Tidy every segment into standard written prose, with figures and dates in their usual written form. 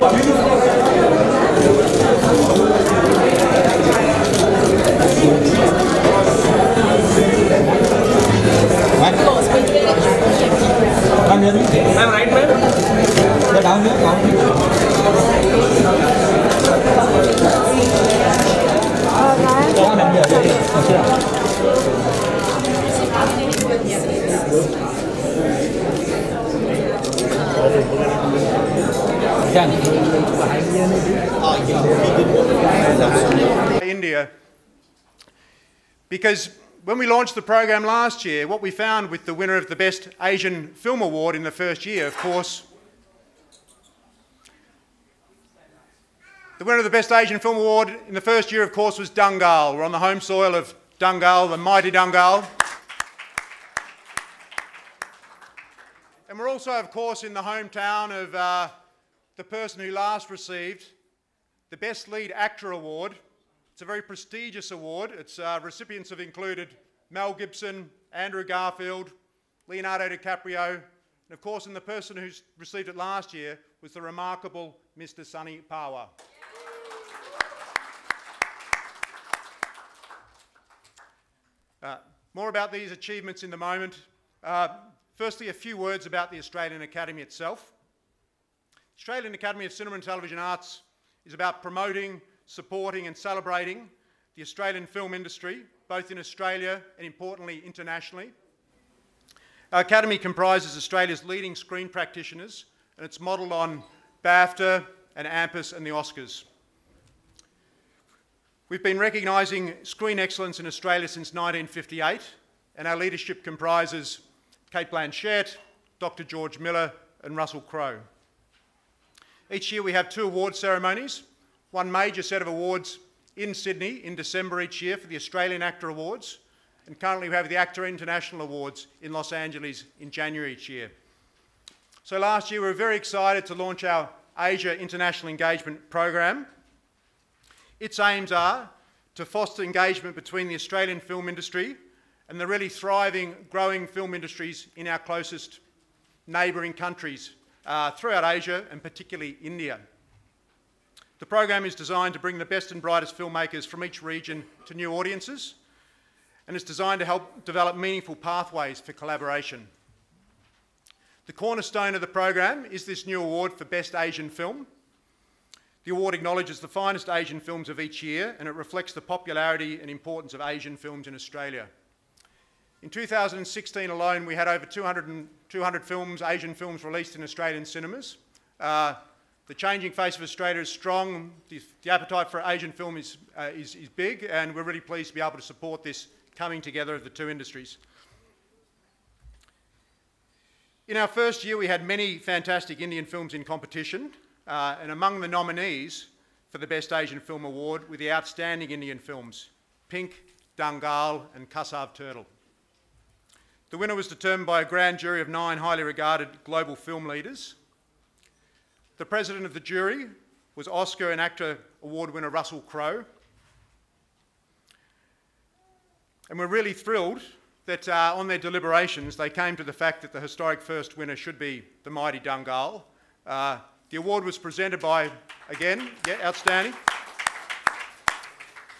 I'm right, man. Down here, down India, because when we launched the program last year, what we found with the winner of the Best Asian Film Award in the first year, of course, the winner of the Best Asian Film Award in the first year, of course, was Dangal. We're on the home soil of Dangal, the mighty Dangal. And we're also, of course, in the hometown of the person who last received the Best Lead Actor Award. It's a very prestigious award. Its recipients have included Mel Gibson, Andrew Garfield, Leonardo DiCaprio, and of course, and the person who received it last year was the remarkable Mr. Sunny Pawar. More about these achievements in the moment. Firstly, a few words about the Australian Academy itself. The Australian Academy of Cinema and Television Arts is about promoting, supporting and celebrating the Australian film industry, both in Australia and importantly internationally. Our Academy comprises Australia's leading screen practitioners and it's modelled on BAFTA and AMPAS and the Oscars. We've been recognising screen excellence in Australia since 1958 and our leadership comprises Kate Blanchett, Dr. George Miller and Russell Crowe. Each year we have 2 award ceremonies, one major set of awards in Sydney in December each year for the Australian Actor Awards, and currently we have the AACTA International Awards in Los Angeles in January each year. So last year we were very excited to launch our Asia International Engagement Program. Its aims are to foster engagement between the Australian film industry and the really thriving, growing film industries in our closest neighbouring countries throughout Asia and particularly India. The program is designed to bring the best and brightest filmmakers from each region to new audiences and is designed to help develop meaningful pathways for collaboration. The cornerstone of the program is this new award for Best Asian Film. The award acknowledges the finest Asian films of each year and it reflects the popularity and importance of Asian films in Australia. In 2016 alone, we had over 200 films, Asian films released in Australian cinemas. The changing face of Australia is strong. The appetite for Asian film is big, and we're really pleased to be able to support this coming together of the two industries. In our first year, we had many fantastic Indian films in competition, and among the nominees for the Best Asian Film Award were the outstanding Indian films, Pink, Dangal, and Kasav Turtle. The winner was determined by a grand jury of 9 highly regarded global film leaders. The president of the jury was Oscar and AACTA award winner Russell Crowe. And we're really thrilled that on their deliberations they came to the fact that the historic first winner should be the mighty Dangal. The award was presented by, again, outstanding.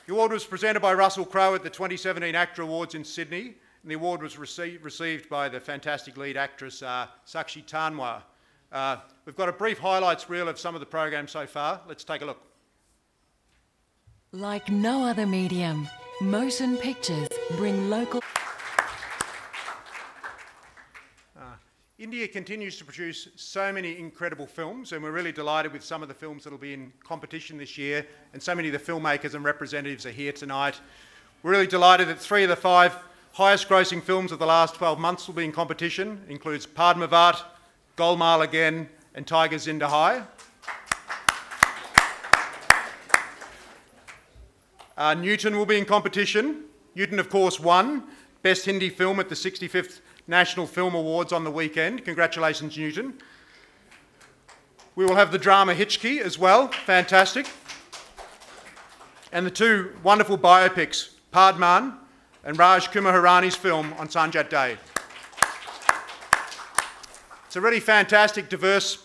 The award was presented by Russell Crowe at the 2017 AACTA Awards in Sydney, and the award was received by the fantastic lead actress Sakshi Tanwar. We've got a brief highlights reel of some of the program so far. Let's take a look. Like no other medium, motion pictures bring local... India continues to produce so many incredible films, and we're really delighted with some of the films that will be in competition this year, and so many of the filmmakers and representatives are here tonight. We're really delighted that 3 of the 5 highest grossing films of the last 12 months will be in competition. It includes Padmavat, Golmaal Again and Tiger Zinda Hai. Newton will be in competition. Newton, of course, won Best Hindi Film at the 65th National Film Awards on the weekend. Congratulations, Newton. We will have the drama Hitchki as well. Fantastic. And the 2 wonderful biopics, Padman and Raj Kumar Hirani's film on Sanjay Day. It's a really fantastic, diverse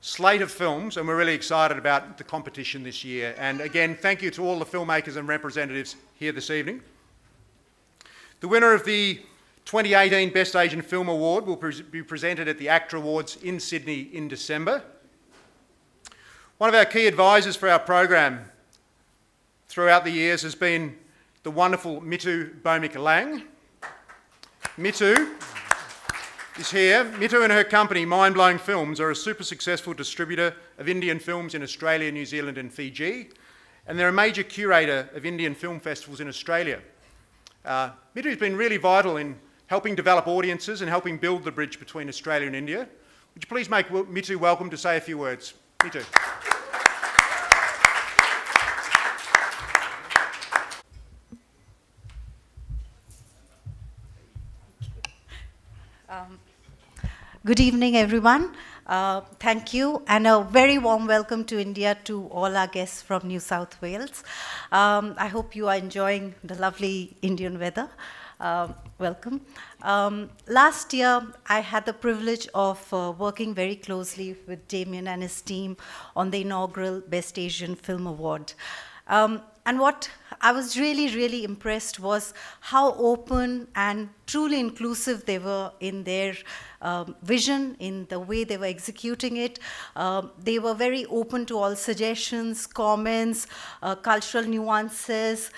slate of films, and we're really excited about the competition this year. And again, thank you to all the filmmakers and representatives here this evening. The winner of the 2018 Best Asian Film Award will be presented at the AACTA Awards in Sydney in December. One of our key advisors for our program throughout the years has been the wonderful Mitu Bomik-Lang. Mitu is here. Mitu and her company, Mind Blowing Films, are a super successful distributor of Indian films in Australia, New Zealand and Fiji, and they're a major curator of Indian film festivals in Australia. Mitu has been really vital in helping develop audiences and helping build the bridge between Australia and India. Would you please make Mitu welcome to say a few words? Mitu. Good evening, everyone. Thank you, and a very warm welcome to India to all our guests from New South Wales. I hope you are enjoying the lovely Indian weather. Welcome. Last year, I had the privilege of working very closely with Damien and his team on the inaugural Best Asian Film Award. And what I was really, really impressed was how open and truly inclusive they were in their vision, in the way they were executing it. They were very open to all suggestions, comments, cultural nuances,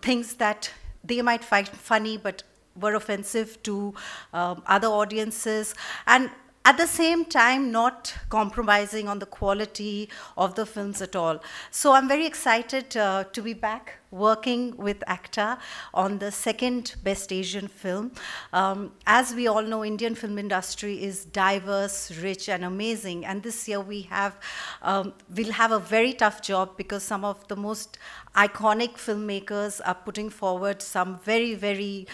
things that they might find funny but were offensive to other audiences. And at the same time, not compromising on the quality of the films at all. So I'm very excited to be back working with AACTA on the second Best Asian film. As we all know, Indian film industry is diverse, rich, and amazing. And this year we'll have a very tough job because some of the most iconic filmmakers are putting forward some very, very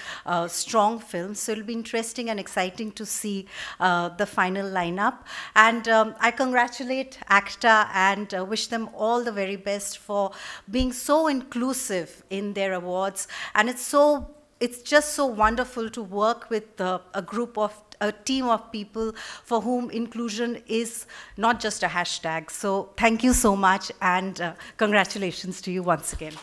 strong films. So it'll be interesting and exciting to see the final lineup. And I congratulate AACTA and wish them all the very best for being so inclusive in their awards. And it's just so wonderful to work with a team of people for whom inclusion is not just a hashtag. So thank you so much, and congratulations to you once again.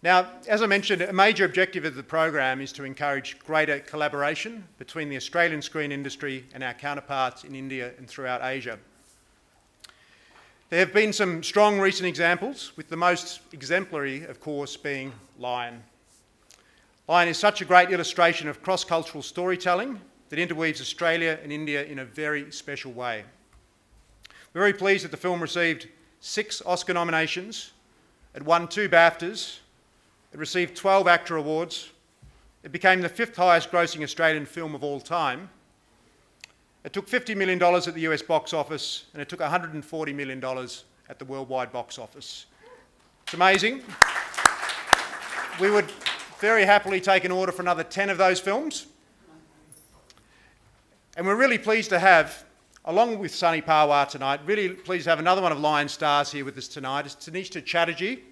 Now, as I mentioned, a major objective of the program is to encourage greater collaboration between the Australian screen industry and our counterparts in India and throughout Asia. There have been some strong recent examples, with the most exemplary, of course, being Lion. Lion is such a great illustration of cross-cultural storytelling that interweaves Australia and India in a very special way. We're very pleased that the film received 6 Oscar nominations, it won 2 BAFTAs, it received 12 AACTA awards, it became the 5th highest grossing Australian film of all time. It took $50 million at the US box office, and it took $140 million at the worldwide box office. It's amazing. We would very happily take an order for another 10 of those films. And we're really pleased to have, along with Sunny Pawar tonight, really pleased to have another one of Lion's stars here with us tonight. It's Tanishta Chatterjee.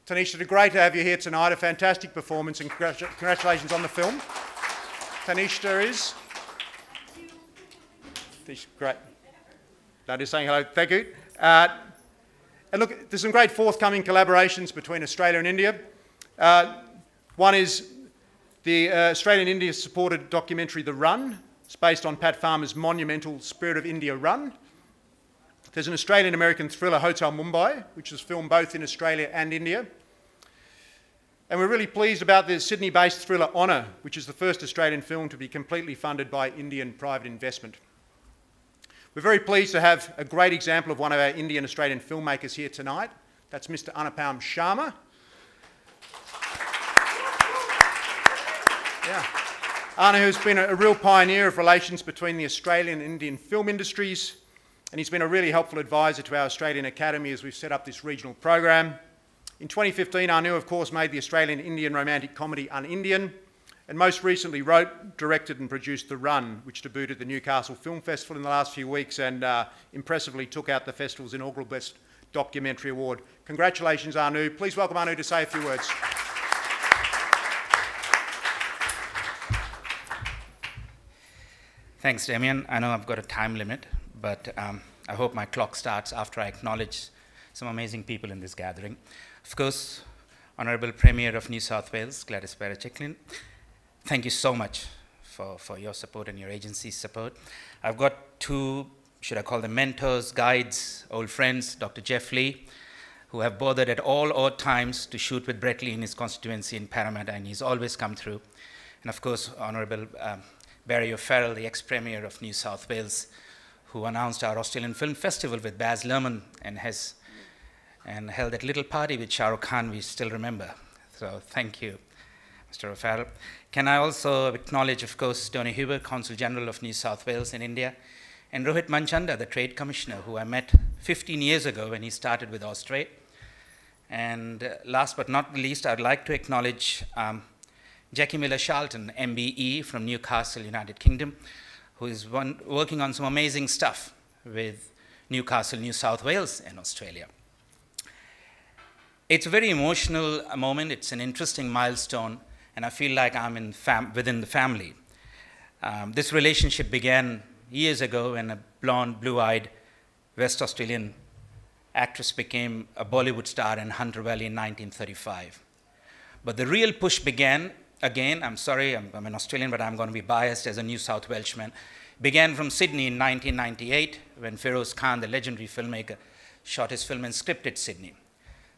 Tanishta, great to have you here tonight. A fantastic performance, and congratulations on the film. Tanishta is... Great. No, just saying hello. Thank you. And look, there's some great forthcoming collaborations between Australia and India. One is the Australian-India supported documentary The Run. It's based on Pat Farmer's monumental Spirit of India Run. There's an Australian-American thriller, Hotel Mumbai, which is filmed both in Australia and India. And we're really pleased about the Sydney-based thriller Honour, which is the first Australian film to be completely funded by Indian private investment. We're very pleased to have a great example of one of our Indian-Australian filmmakers here tonight. That's Mr. Anupam Sharma. Yeah. Anu has been a real pioneer of relations between the Australian and Indian film industries, and he's been a really helpful advisor to our Australian Academy as we've set up this regional program. In 2015, Anu, of course, made the Australian-Indian romantic comedy Un-Indian, and most recently wrote, directed and produced The Run, which debuted at the Newcastle Film Festival in the last few weeks and impressively took out the festival's inaugural Best Documentary Award. Congratulations, Anu. Please welcome Anu to say a few words. Thanks, Damien. I know I've got a time limit, but I hope my clock starts after I acknowledge some amazing people in this gathering. Of course, Honourable Premier of New South Wales, Gladys Berejiklian, thank you so much for your support and your agency's support. I've got two, should I call them mentors, guides, old friends, Dr. Jeff Lee, who have bothered at all odd times to shoot with Brett Lee in his constituency in Parramatta, and he's always come through. And of course, Honourable Barry O'Farrell, the ex-Premier of New South Wales, who announced our Australian Film Festival with Baz Luhrmann and held that little party with Shah Rukh Khan we still remember. So thank you, Mr. O'Farrell. Can I also acknowledge, of course, Tony Huber, Consul General of New South Wales in India, and Rohit Manchanda, the Trade Commissioner, who I met 15 years ago when he started with Austrade. And last but not least, I'd like to acknowledge Jackie Miller-Charlton, MBE from Newcastle, United Kingdom, who is working on some amazing stuff with Newcastle, New South Wales in Australia. It's a very emotional moment. It's an interesting milestone, and I feel like I'm within the family. This relationship began years ago when a blonde, blue-eyed West Australian actress became a Bollywood star in Hunter Valley in 1935. But the real push began, again, I'm sorry, I'm an Australian, but I'm going to be biased as a New South Welshman, began from Sydney in 1998 when Feroz Khan, the legendary filmmaker, shot his film and scripted Sydney.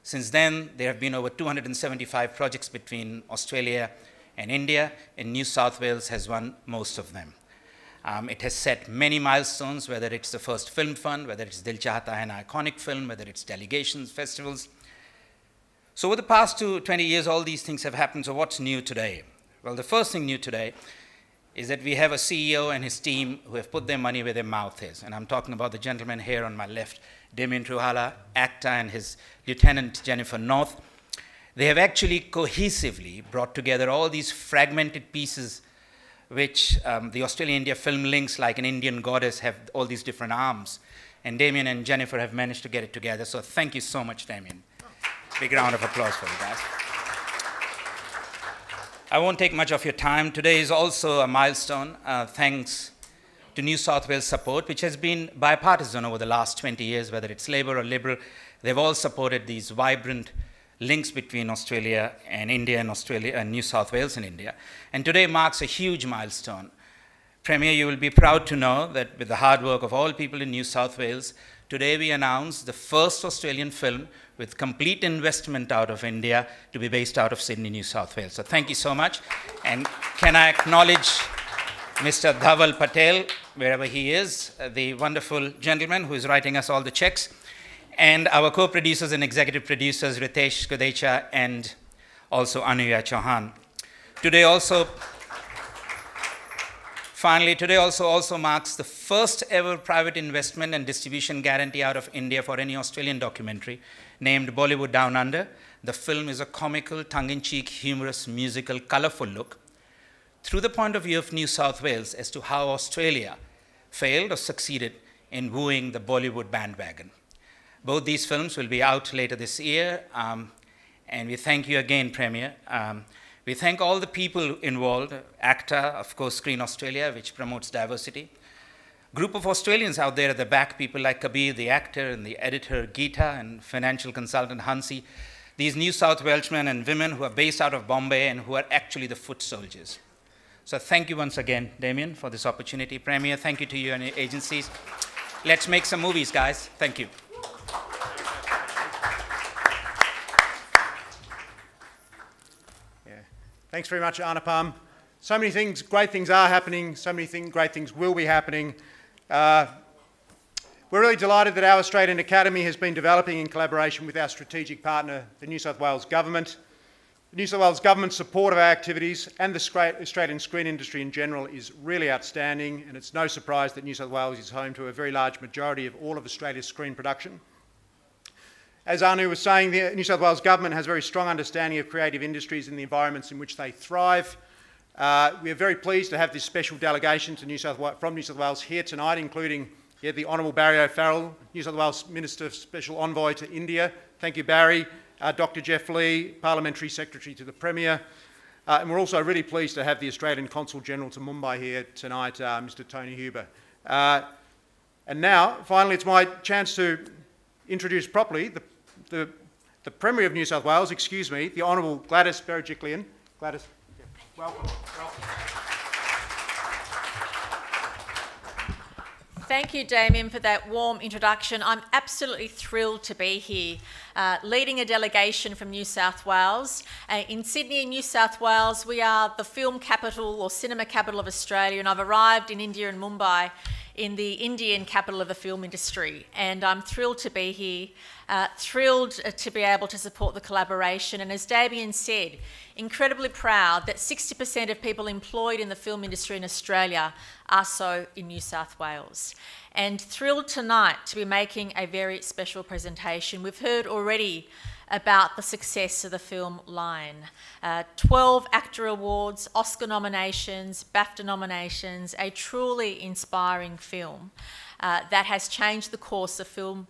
Since then, there have been over 275 projects between Australia and India, and New South Wales has won most of them. It has set many milestones, whether it's the first film fund, whether it's Dil Chahta Hai, an iconic film, whether it's delegations, festivals. So over the past 20 years, all these things have happened. So what's new today? Well, the first thing new today is that we have a CEO and his team who have put their money where their mouth is. And I'm talking about the gentleman here on my left, Damien Truhala, AACTA, and his lieutenant, Jennifer North. They have actually cohesively brought together all these fragmented pieces which the Australia-India film links, like an Indian goddess, have all these different arms. And Damien and Jennifer have managed to get it together. So thank you so much, Damien. Big round of applause for you guys. I won't take much of your time. Today is also a milestone, thanks to New South Wales support, which has been bipartisan over the last 20 years, whether it's Labor or Liberal. They've all supported these vibrant links between Australia and India and Australia and New South Wales and India. And today marks a huge milestone. Premier, you will be proud to know that with the hard work of all people in New South Wales, today we announce the first Australian film with complete investment out of India to be based out of Sydney, New South Wales. So thank you so much. And can I acknowledge Mr. Dhaval Patel, wherever he is, the wonderful gentleman who is writing us all the checks, and our co-producers and executive producers, Ritesh Kodecha and also Anuya Chauhan. Today also, finally, today also marks the first ever private investment and distribution guarantee out of India for any Australian documentary named Bollywood Down Under. The film is a comical, tongue-in-cheek, humorous, musical, colourful look through the point of view of New South Wales as to how Australia failed or succeeded in wooing the Bollywood bandwagon. Both these films will be out later this year, and we thank you again, Premier. We thank all the people involved, AACTA, of course, Screen Australia, which promotes diversity. Group of Australians out there at the back, people like Kabir, the actor, and the editor, Geeta, and financial consultant, Hansi. These New South Welshmen and women who are based out of Bombay and who are actually the foot soldiers. So thank you once again, Damien, for this opportunity. Premier, thank you to you and your agencies. Let's make some movies, guys. Thank you. Thanks very much, Anupam. So many things, great things are happening, so many great things will be happening. We're really delighted that our Australian Academy has been developing in collaboration with our strategic partner, the New South Wales Government. The New South Wales Government's support of our activities and the Australian screen industry in general is really outstanding, and it's no surprise that New South Wales is home to a very large majority of all of Australia's screen production. As Anu was saying, the New South Wales Government has a very strong understanding of creative industries and the environments in which they thrive. We are very pleased to have this special delegation to from New South Wales here tonight, including the Honourable Barry O'Farrell, New South Wales Minister Special Envoy to India. Thank you, Barry. Dr. Jeff Lee, Parliamentary Secretary to the Premier. And we're also really pleased to have the Australian Consul General to Mumbai here tonight, Mr. Tony Huber. And now, finally, it's my chance to introduce properly the Premier of New South Wales, the Honourable Gladys Berejiklian. Gladys, welcome. Thank you, Damien, for that warm introduction. I'm absolutely thrilled to be here, leading a delegation from New South Wales. In Sydney, New South Wales, we are the film capital or cinema capital of Australia, and I've arrived in India and Mumbai in the Indian capital of the film industry. And I'm thrilled to be here, thrilled to be able to support the collaboration. And as Damien said, incredibly proud that 60% of people employed in the film industry in Australia are so in New South Wales. And thrilled tonight to be making a very special presentation. We've heard already about the success of the film Line. 12 AACTA awards, Oscar nominations, BAFTA nominations, a truly inspiring film that has changed the course of film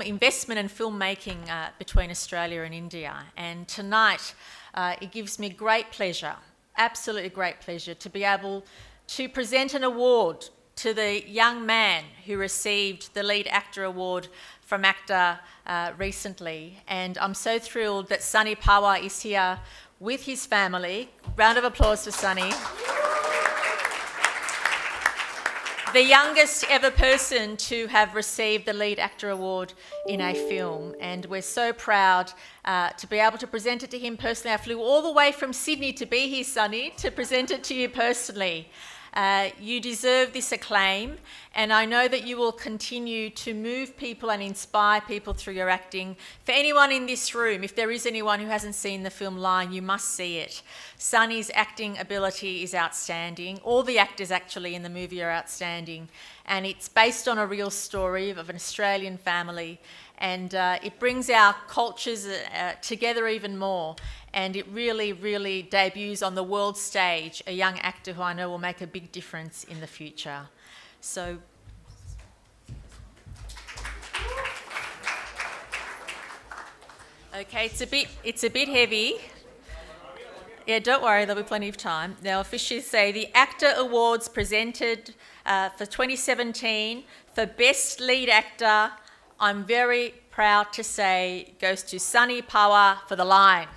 investment and filmmaking between Australia and India. And tonight, it gives me great pleasure, absolutely great pleasure, to be able to present an award to the young man who received the lead actor award from AACTA recently. And I'm so thrilled that Sunny Pawar is here with his family. Round of applause for Sunny. The youngest ever person to have received the lead actor award in a film, and we're so proud to be able to present it to him personally. I flew all the way from Sydney to be here, Sunny, to present it to you personally. You deserve this acclaim, and I know that you will continue to move people and inspire people through your acting. For anyone in this room, if there is anyone who hasn't seen the film Line, you must see it. Sunny's acting ability is outstanding. All the actors actually in the movie are outstanding, and it's based on a real story of an Australian family, and it brings our cultures together even more. And it really, really debuts on the world stage a young actor who I know will make a big difference in the future. So, okay, it's a bit heavy. Yeah, don't worry, there'll be plenty of time. Now, officially say the AACTA Awards presented for 2017 for Best Lead Actor, I'm very proud to say, goes to Sunny Pawar for The Line.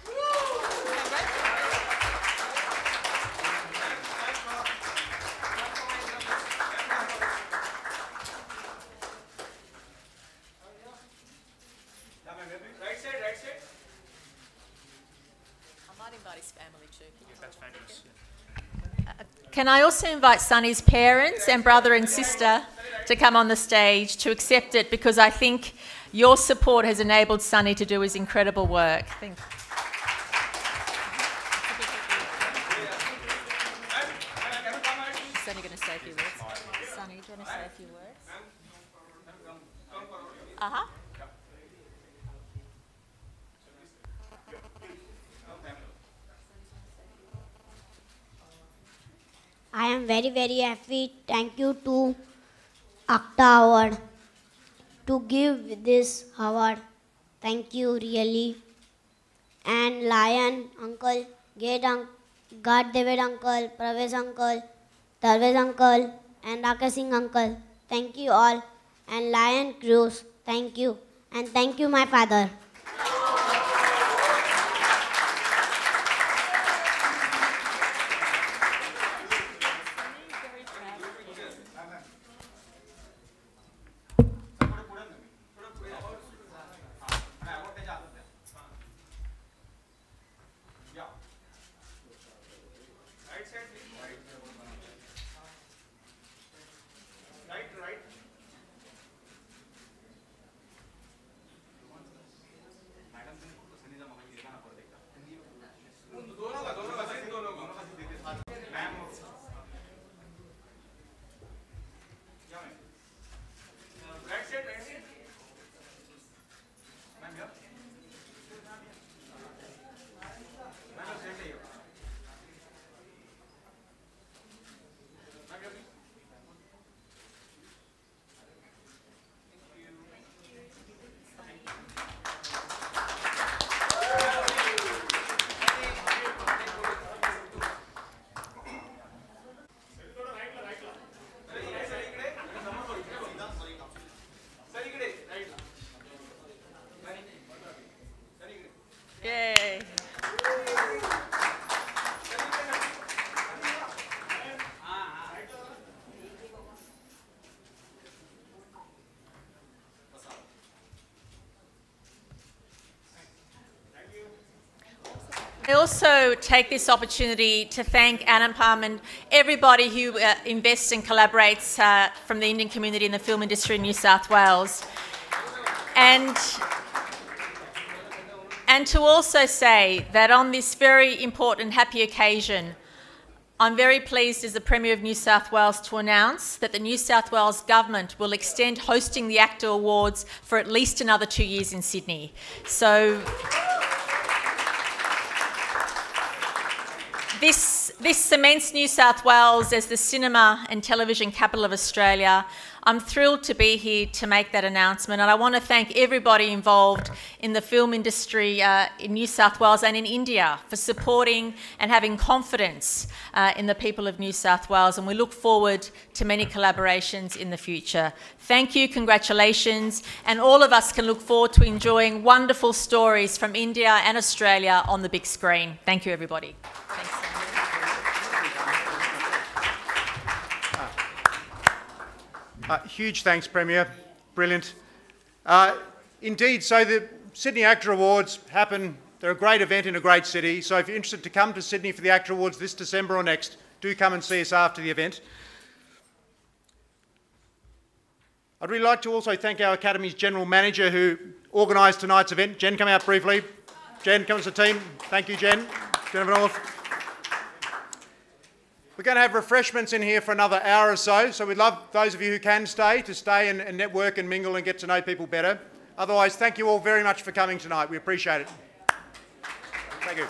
Can I also invite Sunny's parents and brother and sister to come on the stage to accept it, because I think your support has enabled Sunny to do his incredible work. Thank you. Sunny going to say a few words. Sunny, do you want to say a few words? Uh-huh. I am very, very happy. Thank you to AACTA Award to give this award. Thank you, really. And Lion Uncle, God David Uncle, Pravesh Uncle, Tarvez Uncle, and Rakesh Singh Uncle. Thank you all. And Lion Cruz, thank you. And thank you, my father. I also take this opportunity to thank Anupam and everybody who invests and collaborates from the Indian community in the film industry in New South Wales. And to also say that on this very important and happy occasion, I'm very pleased as the Premier of New South Wales to announce that the New South Wales Government will extend hosting the AACTA Awards for at least another 2 years in Sydney. So this cements New South Wales as the cinema and television capital of Australia. I'm thrilled to be here to make that announcement, and I want to thank everybody involved in the film industry in New South Wales and in India for supporting and having confidence in the people of New South Wales, and we look forward to many collaborations in the future. Thank you, congratulations, and all of us can look forward to enjoying wonderful stories from India and Australia on the big screen. Thank you, everybody. Thanks. Huge thanks, Premier. Brilliant. Indeed, so the Sydney AACTA Awards happen. They're a great event in a great city. So if you're interested to come to Sydney for the AACTA Awards this December or next, do come and see us after the event. I'd really like to also thank our Academy's General Manager who organised tonight's event. Jen, come out briefly. Jen, come as a team. Thank you, Jen. Jennifer North. We're going to have refreshments in here for another hour or so, so we'd love those of you who can stay to stay and network and mingle and get to know people better. Otherwise, thank you all very much for coming tonight. We appreciate it. Thank you.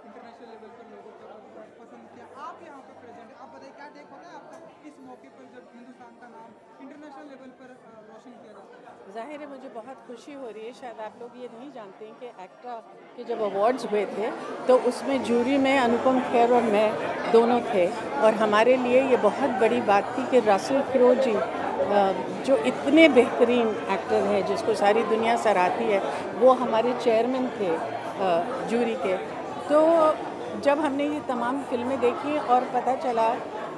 International level पर लोगों को पसंद का नाम international level पर रोशन किया जाता है। ज़ाहिर है मुझे बहुत खुशी हो रही है। शायद आप लोग ये नहीं जानते हैं कि एक्टा के जब अवार्ड्स हुए थे तो उसमें जूरी में अनुपम खेर और मैं दोनों थे, और हमारे लिए ये बहुत बड़ी बात थी कि रसल क्रो जी जो इतने बेहतरीन एक्टर हैं जिसको सारी दुनिया सराहती है, वो हमारे चेयरमैन थे जूरी के। तो जब हमने ये तमाम फिल्में देखी और पता चला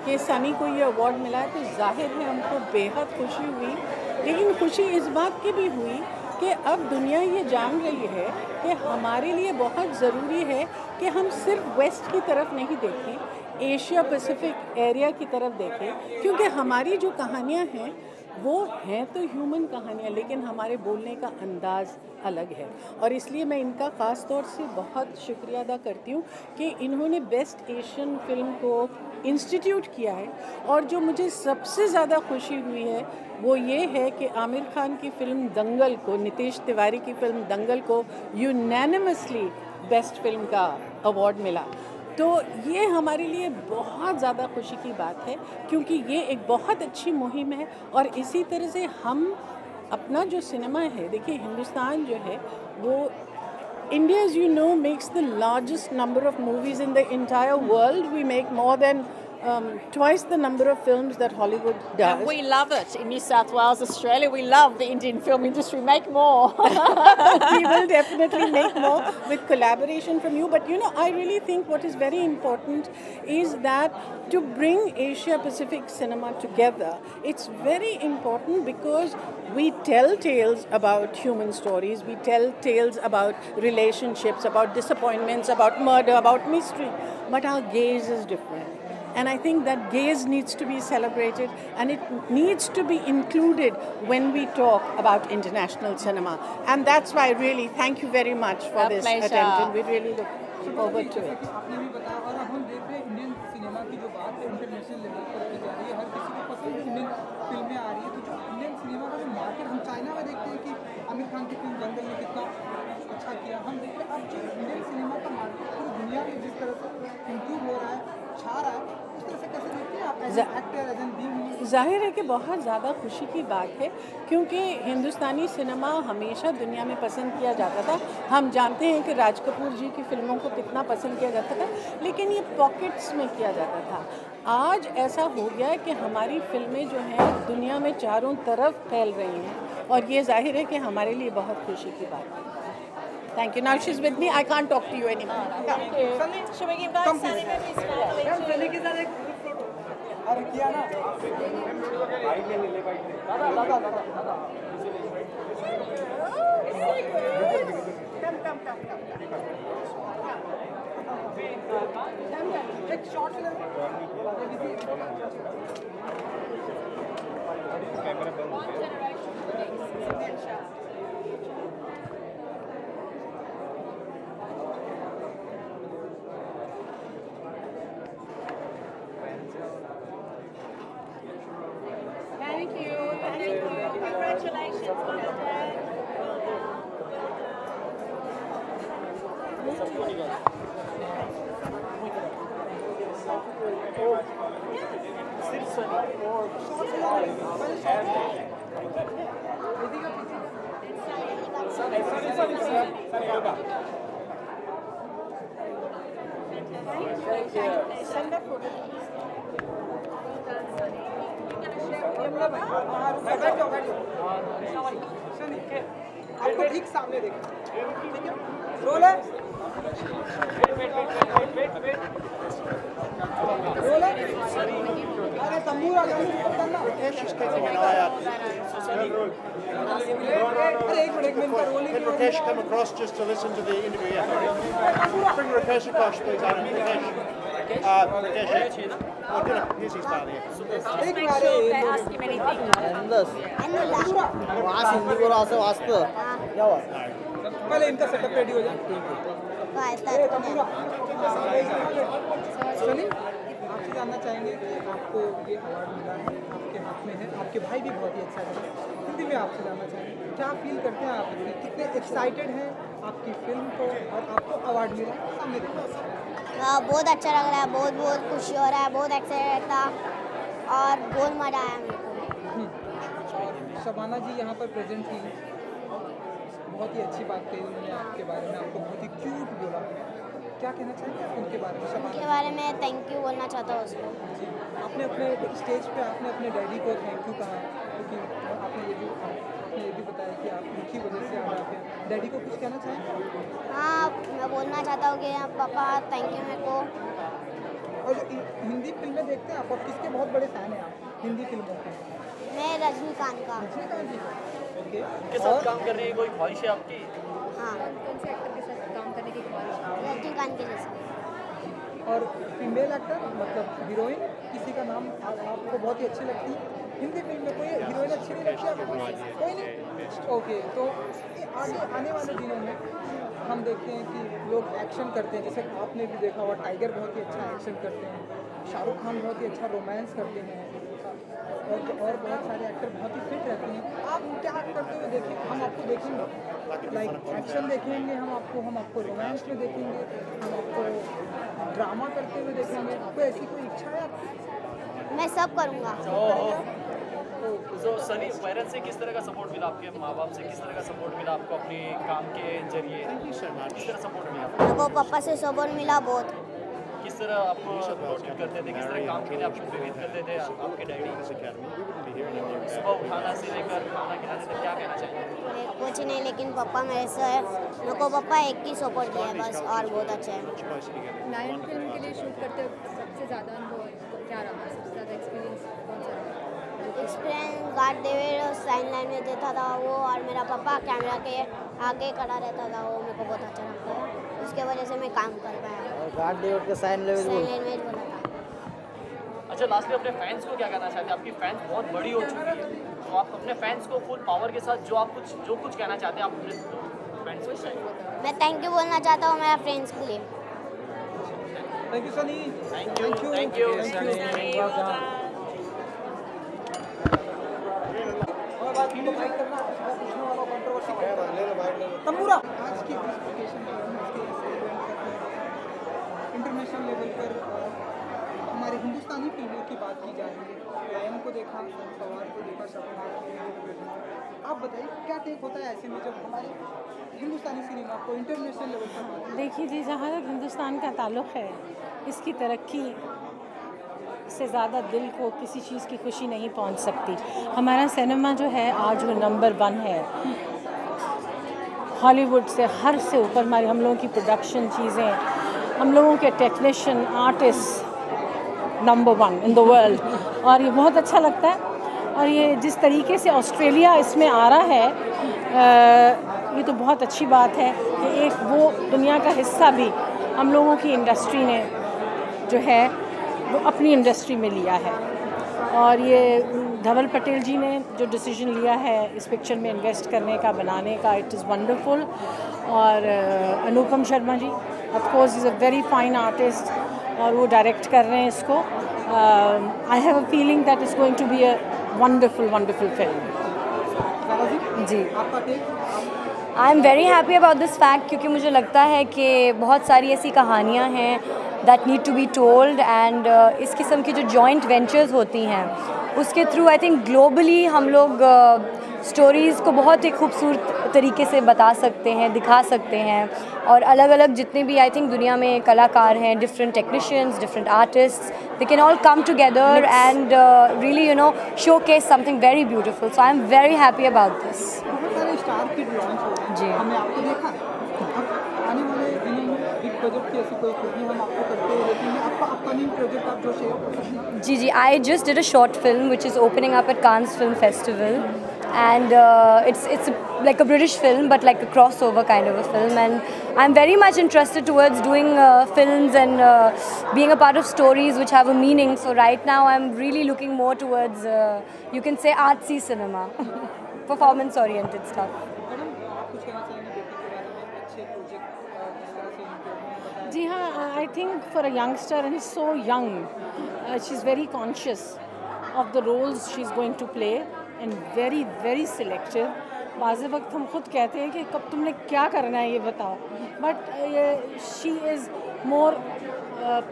कि सनी को ये अवार्ड मिला है तो जाहिर है हमको बेहद खुशी हुई। लेकिन खुशी इस बात की भी हुई कि अब दुनिया ये जान रही है कि हमारे लिए बहुत ज़रूरी है कि हम सिर्फ वेस्ट की तरफ नहीं देखें, एशिया पैसिफिक एरिया की तरफ देखें, क्योंकि हमारी जो कहानियाँ हैं वो हैं तो ह्यूमन कहानियाँ, लेकिन हमारे बोलने का अंदाज़ अलग है। और इसलिए मैं इनका ख़ास तौर से बहुत शुक्रिया अदा करती हूँ कि इन्होंने बेस्ट एशियन फिल्म को इंस्टीट्यूट किया है। और जो मुझे सबसे ज़्यादा खुशी हुई है वो ये है कि आमिर खान की फ़िल्म दंगल को, नीतीश तिवारी की फ़िल्म दंगल को यूनैनिमसली बेस्ट फिल्म का अवार्ड मिला। तो ये हमारे लिए बहुत ज़्यादा खुशी की बात है, क्योंकि ये एक बहुत अच्छी मुहिम है। और इसी तरह से हम अपना जो सिनेमा है, देखिए हिंदुस्तान जो है वो India, as you know, makes the largest number of movies in the entire world. We make more than twice the number of films that Hollywood does. And we love it in New South Wales, Australia. We love the Indian film industry. Make more. We will definitely make more with collaboration from you. But you know, I really think what is very important is that to bring Asia Pacific cinema together, it's very important because we tell tales about human stories, we tell tales about relationships, about disappointments, about murder, about mystery, but our gaze is different. And I think that gaze needs to be celebrated, and it needs to be included when we talk about international cinema. And that's why really thank you very much for this attempt, and we really look forward to it. आपने भी बताया, और अब हम देख रहे हैं Indian cinema की जो बात है इंटरनेशनल लेवल पर की जा रही है, हर किसी को पसंद इंडियन फिल्में आ रही है। तो जो इंडियन सिनेमा का जो मार्केट, हम चाइना में देखते हैं कि आमिर खान की फिल्म दंगल ने कितना अच्छा किया। हम देख रहे हैं अब जो इंडियन सिनेमा का मार्केट पूरी दुनिया में जिस तरह से इम्प्रूव हो रहा है, छा रहा है, उस तरह से कैसे देखते हैं आप as an actor, as an being? जाहिर है कि बहुत ज़्यादा खुशी की बात है, क्योंकि हिंदुस्तानी सिनेमा हमेशा दुनिया में पसंद किया जाता था। हम जानते हैं कि राज कपूर जी की फ़िल्मों को कितना पसंद किया जाता था, लेकिन ये पॉकेट्स में किया जाता था। आज ऐसा हो गया है कि हमारी फ़िल्में जो हैं दुनिया में चारों तरफ फैल रही हैं, और ये जाहिर है कि हमारे लिए बहुत खुशी की बात है। Thank you. Now she's with me. I can't talk to you anymore. Thank you. Should we invite Sunny and his family too? अरे किया ना एक शॉट ले कैमरा बंद हो गया। Thank you. Thank you. Congratulations, my dad. आपको ठीक सामने देखना, ठीक है? रोल है, रोल है। अरे तंबूर आ गया, अरे एक मिनट इनका रोल ही। Can Rakesh come across just to listen to the interview? Yeah. Bring Rakesh across, please. Rakesh. Here's his file here. Make sure they ask him anything. पहले इनका सेटअप रेडी हो जाए। सुनिए, आपसे जानना चाहेंगे कि आपको ये अवार्ड मिला है, आपके हाथ में है, आपके भाई भी बहुत ही अच्छा है। हिंदी में आपसे जानना चाहेंगे क्या फील करते हैं आप, कितने एक्साइटेड हैं आपकी फिल्म को और आपको अवार्ड मिला है? सामने देखो। बहुत अच्छा लग रहा है, बहुत बहुत खुशी हो रहा है, बहुत एक्साइटेड था। और बहुत मज़ा आया मेरे को। और शबाना जी यहाँ पर प्रेजेंट थी, बहुत ही अच्छी बात कही उन्होंने आपके बारे में, आपको बहुत ही क्यूट बोला। क्या कहना चाहेंगे आप उनके बारे में? शबाना उनके बारे में थैंक यू बोलना चाहता हूँ उसको। आपने अपने स्टेज पे आपने अपने डैडी को थैंक यू कहा, क्योंकि आपने ये भी बताया कि आप उनकी वजह से आज आप डैडी को कुछ कहना चाहेंगे? हाँ, मैं बोलना चाहता हूँ कि पापा थैंक यू मेरे को। और जो हिंदी फिल्में देखते हैं आप, और किसके बहुत बड़े फ़ैन हैं आप हिंदी फिल्मों के? मैं रजनीकांत का। रजनीकांत जी का। ओके। के साथ काम करने की कोई ख्वाहिश है आपकी? हाँ, कौन से एक्टर के साथ काम करने की ख्वाहिश है? रजनीकांत के जैसा। और फीमेल एक्टर मतलब हीरोइन किसी का नाम आपको बहुत ही अच्छी लगती है हिंदी फिल्म में? कोई हीरोइन अच्छी नहीं लगती आपको? कोई नहीं? ओके, तो आने वाले दिनों में हम देखते हैं कि लोग एक्शन करते हैं, जैसे आपने भी देखा होगा टाइगर बहुत ही अच्छा एक्शन करते हैं, शाहरुख खान बहुत ही अच्छा रोमांस करते हैं, और बहुत सारे एक्टर बहुत ही फिट रहते हैं। आप क्या करते हुए देखें, हम आपको देखेंगे लाइक एक्शन देखेंगे, हम आपको रोमांस में देखेंगे, हम आपको ड्रामा करते हुए देखेंगे। कोई ऐसी कोई इच्छा है आपकी? मैं सब करूँगा। तो सनी, पेरेंट्स से किस तरह का सपोर्ट मिला, आपके माँ बाप से किस तरह का सपोर्ट मिला आपको अपने काम के जरिए? किस तरह सपोर्ट मिला? मेरे को पापा से सपोर्ट मिला बहुत। किस तरह आपको मोटिवेट करते थे, किस तरह काम के लिए आपको प्रेरित करते थे आपके डैडी? सुबह उठाना से लेकर खाना खिलाने तक क्या कहना चाहिए? कुछ नहीं, लेकिन पापा मेरे से मेरे को पापा एक ही सपोर्ट दिया है बस, और बहुत अच्छा है। लायन फिल्म के लिए शूट करते वक्त सबसे ज़्यादा अनुभव क्या रहा, सबसे ज़्यादा एक्सपीरियंस कौन सा रहा? एक्सपीरियंस गार्ड देवे साइन लाइन में देता था वो, और मेरा पापा कैमरा के आगे खड़ा रहता था, वो मेरे को बहुत अच्छा लगता था, उसके वजह से मैं काम कर पाया। गार्ड देवे का साइन लाइन में बोला था। अच्छा, लास्टली अपने फैंस को क्या कहना चाहते हैं? आपकी फैंस बहुत बड़ी हो चुकी है, तो आप अपने फैंस को फुल पावर के साथ जो कुछ कहना चाहते हैं आप अपने फैंस को? मैं थैंक यू बोलना चाहता हूँ मेरा फ्रेंड्स के लिए। Thank you Sunny. Thank you तंबूरा। आज की इंटरनेशनल लेवल पर हमारे हिंदुस्तानी फिल्मों की बात की जा रही है। लायन को देखा, पवार को देखा, शबाना को देखा। आप बताइए क्या टेक होता है ऐसे में जब हमारे हिंदुस्तानी सिनेमा को इंटरनेशनल लेवल पर बात? देखिए जी, जहाँ तक हिंदुस्तान का ताल्लुक़ है, इसकी तरक्की से ज़्यादा दिल को किसी चीज़ की खुशी नहीं पहुंच सकती। हमारा सिनेमा जो है आज वो नंबर 1 है, हॉलीवुड से हर से ऊपर हमारे हम लोगों की प्रोडक्शन चीज़ें, हम लोगों के technician artist number 1 in the world, और ये बहुत अच्छा लगता है। और ये जिस तरीके से ऑस्ट्रेलिया इसमें आ रहा है, ये तो बहुत अच्छी बात है कि एक वो दुनिया का हिस्सा भी हम लोगों की इंडस्ट्री ने जो है वो अपनी इंडस्ट्री में लिया है। और ये धवल पटेल जी ने जो डिसीजन लिया है इस पिक्चर में इन्वेस्ट करने का, बनाने का, इट इज़ वंडरफुल। और Anupam Sharma ji of course is a very fine artist, और वो डायरेक्ट कर रहे हैं इसको। I have a feeling that is going to be a wonderful film. जी, I am very happy about this fact, क्योंकि मुझे लगता है कि बहुत सारी ऐसी कहानियाँ हैं that need to be told, and इस किस्म की जो जॉइंट वेंचर्स होती हैं उसके थ्रू आई थिंक ग्लोबली हम लोग स्टोरीज़ को बहुत ही खूबसूरत तरीके से बता सकते हैं, दिखा सकते हैं। और अलग अलग जितने भी आई थिंक दुनिया में कलाकार हैं, different technicians, different artist, they can all come together and really showcase something very beautiful. So I am very happy about this. बहुत सारे स्टार किड लॉन्च हो रहे हैं, जी, हमने आपको देखा है। आने वाले दिनों में बिग बजट की ऐसी कोई फिल्म हम आपको करते हुए देखेंगे? आपका अपकमिंग प्रोजेक्ट आप जो शेयर कर सकते हैं? जी, I just did a short film which is opening up at Cannes film festival, and it's like a British film but like a crossover kind of a film, and I'm very much interested towards doing films and being a part of stories which have a meaning. So right now I'm really looking more towards you can say artsy cinema, performance oriented stuff. जी हाँ, I think for a youngster and so young, she is very conscious of the roles she is going to play and very very selective. बाज़ वक्त हम खुद कहते हैं कि कब तुमने क्या करना है ये बताओ, but she is more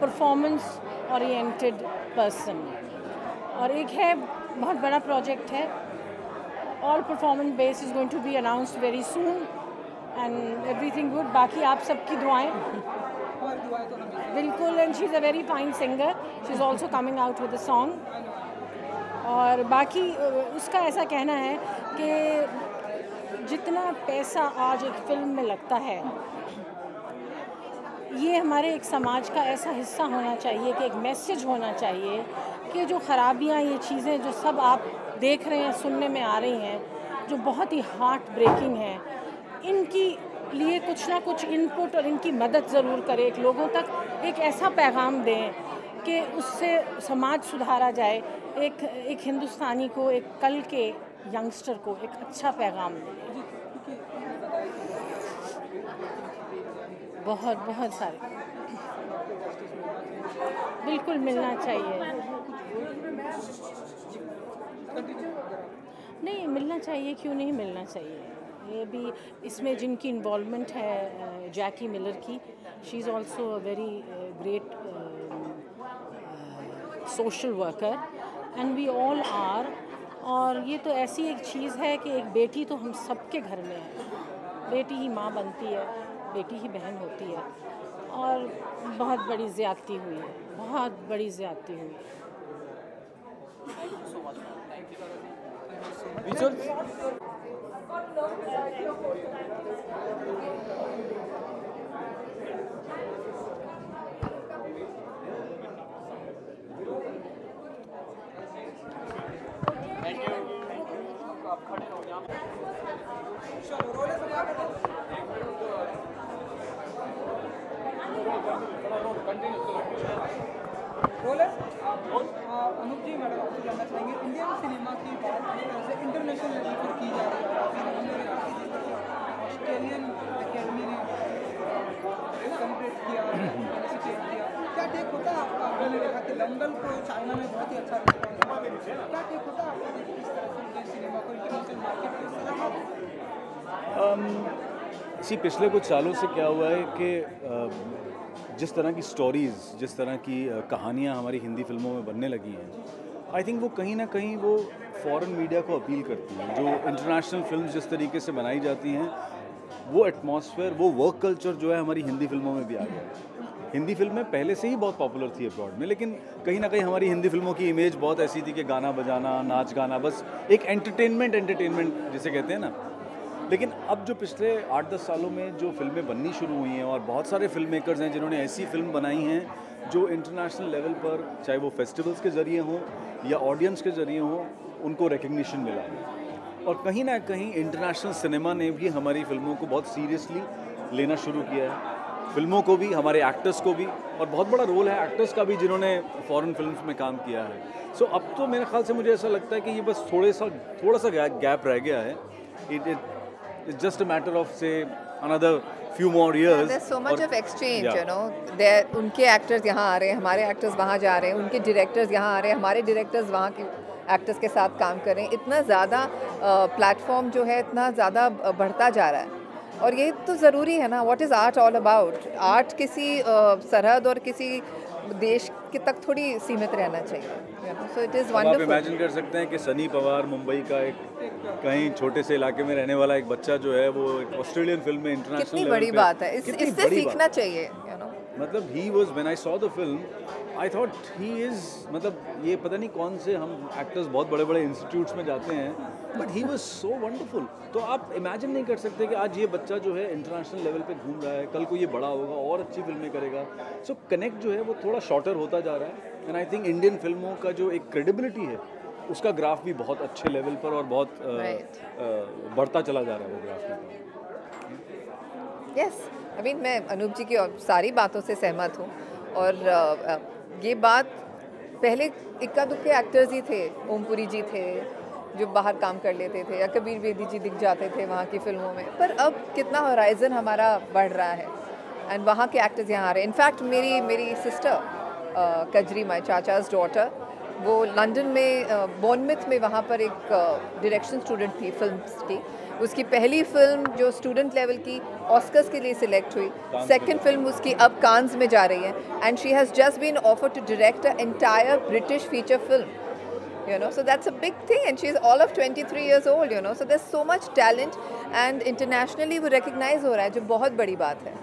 performance oriented person. और एक है बहुत बड़ा प्रोजेक्ट है, all performance base is going to be announced very soon and everything good. बाकी आप सबकी दुआएं बिल्कुल, and she is a very fine singer, she is also coming out with a song. और बाकी उसका ऐसा कहना है कि जितना पैसा आज एक फिल्म में लगता है, ये हमारे एक समाज का ऐसा हिस्सा होना चाहिए कि एक मैसेज होना चाहिए कि जो ख़राबियाँ, ये चीज़ें जो सब आप देख रहे हैं, सुनने में आ रही हैं, जो बहुत ही हार्ट ब्रेकिंग हैं, इनकी लिए कुछ ना कुछ इनपुट और इनकी मदद ज़रूर करें, एक लोगों तक एक ऐसा पैगाम दें कि उससे समाज सुधारा जाए, एक हिंदुस्तानी को, एक कल के यंगस्टर को एक अच्छा पैगाम दें। बहुत बहुत सारे बिल्कुल मिलना चाहिए, नहीं मिलना चाहिए, क्यों नहीं मिलना चाहिए। ये भी इसमें जिनकी इन्वॉल्वमेंट है जैकी मिलर की, she is also a very great social worker and we all are. और ये तो ऐसी एक चीज़ है कि एक बेटी तो हम सबके घर में है, बेटी ही माँ बनती है, बेटी ही बहन होती है, और बहुत बड़ी ज़्यादती हुई है, बहुत बड़ी ज़्यादती हुई है। अनूप जी, मैडम आपसे जानना चाहेंगे, इंडियन सिनेमा की बात जैसे इंटरनेशनल लेवल पर की जा रही है, ऑस्ट्रेलियन अकेडमी ने सेलिब्रेट किया, फेलिसिटेट किया, क्या टेक होता है आपका? आपने देखा कि दंगल को चाइना में बहुत ही अच्छा रिस्पॉन्स, क्या टेक होता है आपका इस तरह से इंडियन सिनेमा को इंटरनेशनल मार्केट में सलाह? पिछले कुछ सालों से क्या हुआ है कि जिस तरह की स्टोरीज़, जिस तरह की कहानियाँ हमारी हिंदी फिल्मों में बनने लगी हैं, आई थिंक वो कहीं ना कहीं वो फॉरेन मीडिया को अपील करती हैं। जो इंटरनेशनल फिल्म्स जिस तरीके से बनाई जाती हैं, वो एटमॉस्फेयर, वो वर्क कल्चर जो है हमारी हिंदी फिल्मों में भी आ गया। हिंदी फिल्में पहले से ही बहुत पॉपुलर थी अब्रॉड में, लेकिन कहीं ना कहीं हमारी हिंदी फिल्मों की इमेज बहुत ऐसी थी कि गाना बजाना, नाच गाना, बस एक एंटरटेनमेंट जिसे कहते हैं ना। लेकिन अब जो पिछले 8-10 सालों में जो फिल्में बननी शुरू हुई हैं, और बहुत सारे फिल्म मेकर्स हैं जिन्होंने ऐसी फिल्म बनाई हैं जो इंटरनेशनल लेवल पर, चाहे वो फेस्टिवल्स के ज़रिए हों या ऑडियंस के ज़रिए हों, उनको रिकग्निशन मिला है। और कहीं ना कहीं इंटरनेशनल सिनेमा ने भी हमारी फिल्मों को बहुत सीरियसली लेना शुरू किया है, फिल्मों को भी, हमारे एक्टर्स को भी, और बहुत बड़ा रोल है एक्टर्स का भी जिन्होंने फॉरेन फिल्म्स में काम किया है। सो अब तो मेरे ख्याल से मुझे ऐसा लगता है कि ये बस थोड़ा सा गैप रह गया है। It's just a matter of, say, another few more years. There's so much of exchange, you know. There, उनके एक्टर्स यहाँ आ रहे हैं, हमारे एक्टर्स वहाँ जा रहे हैं, उनके डायरेक्टर्स यहाँ आ रहे हैं, हमारे डायरेक्टर्स वहाँ के एक्टर्स के साथ काम कर रहे हैं। इतना ज़्यादा प्लेटफॉर्म जो है, इतना ज़्यादा बढ़ता जा रहा है, और ये तो ज़रूरी है ना। What is art all about? Art किसी सरहद और किसी देश के तक थोड़ी सीमित रहना चाहिए। So it is wonderful. आप इमेजिन कर सकते हैं कि सनी पवार मुंबई का एक कहीं छोटे से इलाके में रहने वाला एक बच्चा जो है, वो एक ऑस्ट्रेलियन फिल्म में इंटरनेशनल कितनी बड़ी बात है, इससे सीखना चाहिए, you know. मतलब he was, when I saw the film, I thought he is, मतलब ये पता नहीं कौन से, हम एक्टर्स बहुत बड़े बड़े इंस्टीट्यूट्स में जाते हैं, but he was so wonderful. तो आप इमेजिन नहीं कर सकते कि आज ये बच्चा जो है इंटरनेशनल लेवल पे घूम रहा है, कल को ये बड़ा होगा और अच्छी फिल्में करेगा। सो कनेक्ट जो है वो थोड़ा शॉर्टर होता जा रहा है, एंड आई थिंक इंडियन फिल्मों का जो एक क्रेडिबिलिटी है, उसका ग्राफ भी बहुत अच्छे लेवल पर और बहुत बढ़ता चला जा रहा है वो ग्राफ में। यस, आई मीन मैं अनूप जी की सारी बातों से सहमत हूँ, और ये बात पहले इक्का दुक्के एक्टर्स ही थे, ओमपुरी जी थे जो बाहर काम कर लेते थे, या कबीर बेदी जी दिख जाते थे वहाँ की फिल्मों में, पर अब कितना होराइजन हमारा बढ़ रहा है, एंड वहाँ के एक्टर्स यहाँ आ रहे हैं। इनफैक्ट मेरी सिस्टर कजरी, माई चाचाज डॉटर, वो लंदन में बॉर्नमिथ में वहाँ पर एक डायरेक्शन स्टूडेंट थी फिल्म की। उसकी पहली फिल्म जो स्टूडेंट लेवल की ऑस्कर्स के लिए सिलेक्ट हुई, सेकंड फिल्म उसकी अब कांस में जा रही है, and she has just been offered to direct a entire British feature film. you know, so that's a big thing, and she's all of 23 years old, you know, so there's so much talent and internationally वो recognize हो रहा है, जो बहुत बड़ी बात है.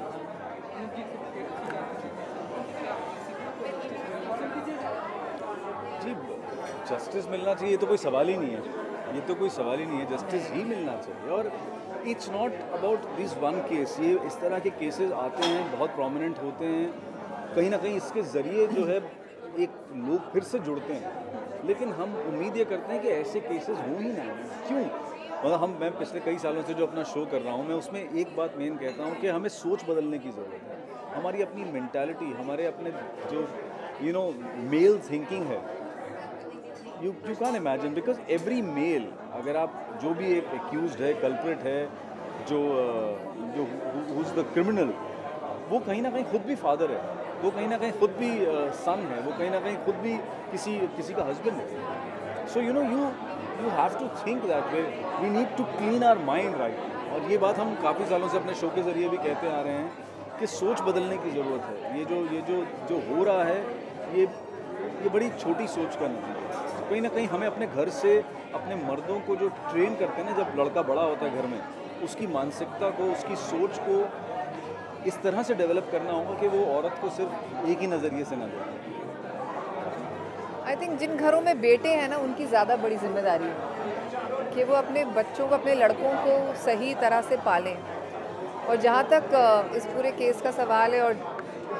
जी, justice मिलना चाहिए, ये तो कोई सवाल ही नहीं है, ये तो कोई सवाल ही नहीं है, जस्टिस ही मिलना चाहिए. और it's not about this one case, ये इस तरह के केसेस आते हैं, बहुत प्रोमिनेंट होते हैं, कहीं ना कहीं इसके ज़रिए जो है एक लोग फिर से जुड़ते हैं, लेकिन हम उम्मीद ये करते हैं कि ऐसे केसेस हों ही ना. क्यों? मतलब मैं पिछले कई सालों से जो अपना शो कर रहा हूँ, मैं उसमें एक बात मेन कहता हूँ कि हमें सोच बदलने की ज़रूरत है. हमारी अपनी मेंटालिटी, हमारे अपने जो मेल थिंकिंग है, you can imagine, because every male, अगर आप जो भी एक एक्यूज्ड है, कल्प्रिट है, जो हु इज़ द क्रिमिनल, वो कहीं ना कहीं खुद भी फादर है, वो कहीं ना कहीं खुद भी सन है, वो कहीं ना कहीं खुद भी किसी का हस्बैंड है. सो you have to think that way. We need to clean our mind, right? और ये बात हम काफ़ी सालों से अपने शो के ज़रिए भी कहते आ रहे हैं कि सोच बदलने की ज़रूरत है. ये जो हो रहा है, ये बड़ी छोटी सोच का नतीजा है. कहीं ना कहीं हमें अपने घर से अपने मर्दों को जो ट्रेन करते हैं ना, जब लड़का बड़ा होता है घर में, उसकी मानसिकता को, उसकी सोच को इस तरह से डेवलप करना होगा कि वो औरत को सिर्फ एक ही नज़रिए से ना देखे. आई थिंक जिन घरों में बेटे हैं ना, उनकी ज़्यादा बड़ी जिम्मेदारी है कि वो अपने बच्चों को, अपने लड़कों को सही तरह से पालें. और जहाँ तक इस पूरे केस का सवाल है और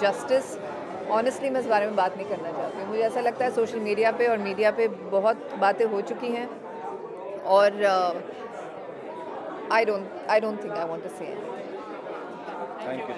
जस्टिस, ऑनेस्टली मैं इस बारे में बात नहीं करना चाहती हूँ. मुझे ऐसा लगता है सोशल मीडिया पे और मीडिया पे बहुत बातें हो चुकी हैं, और I don't think I want to say. Thank you.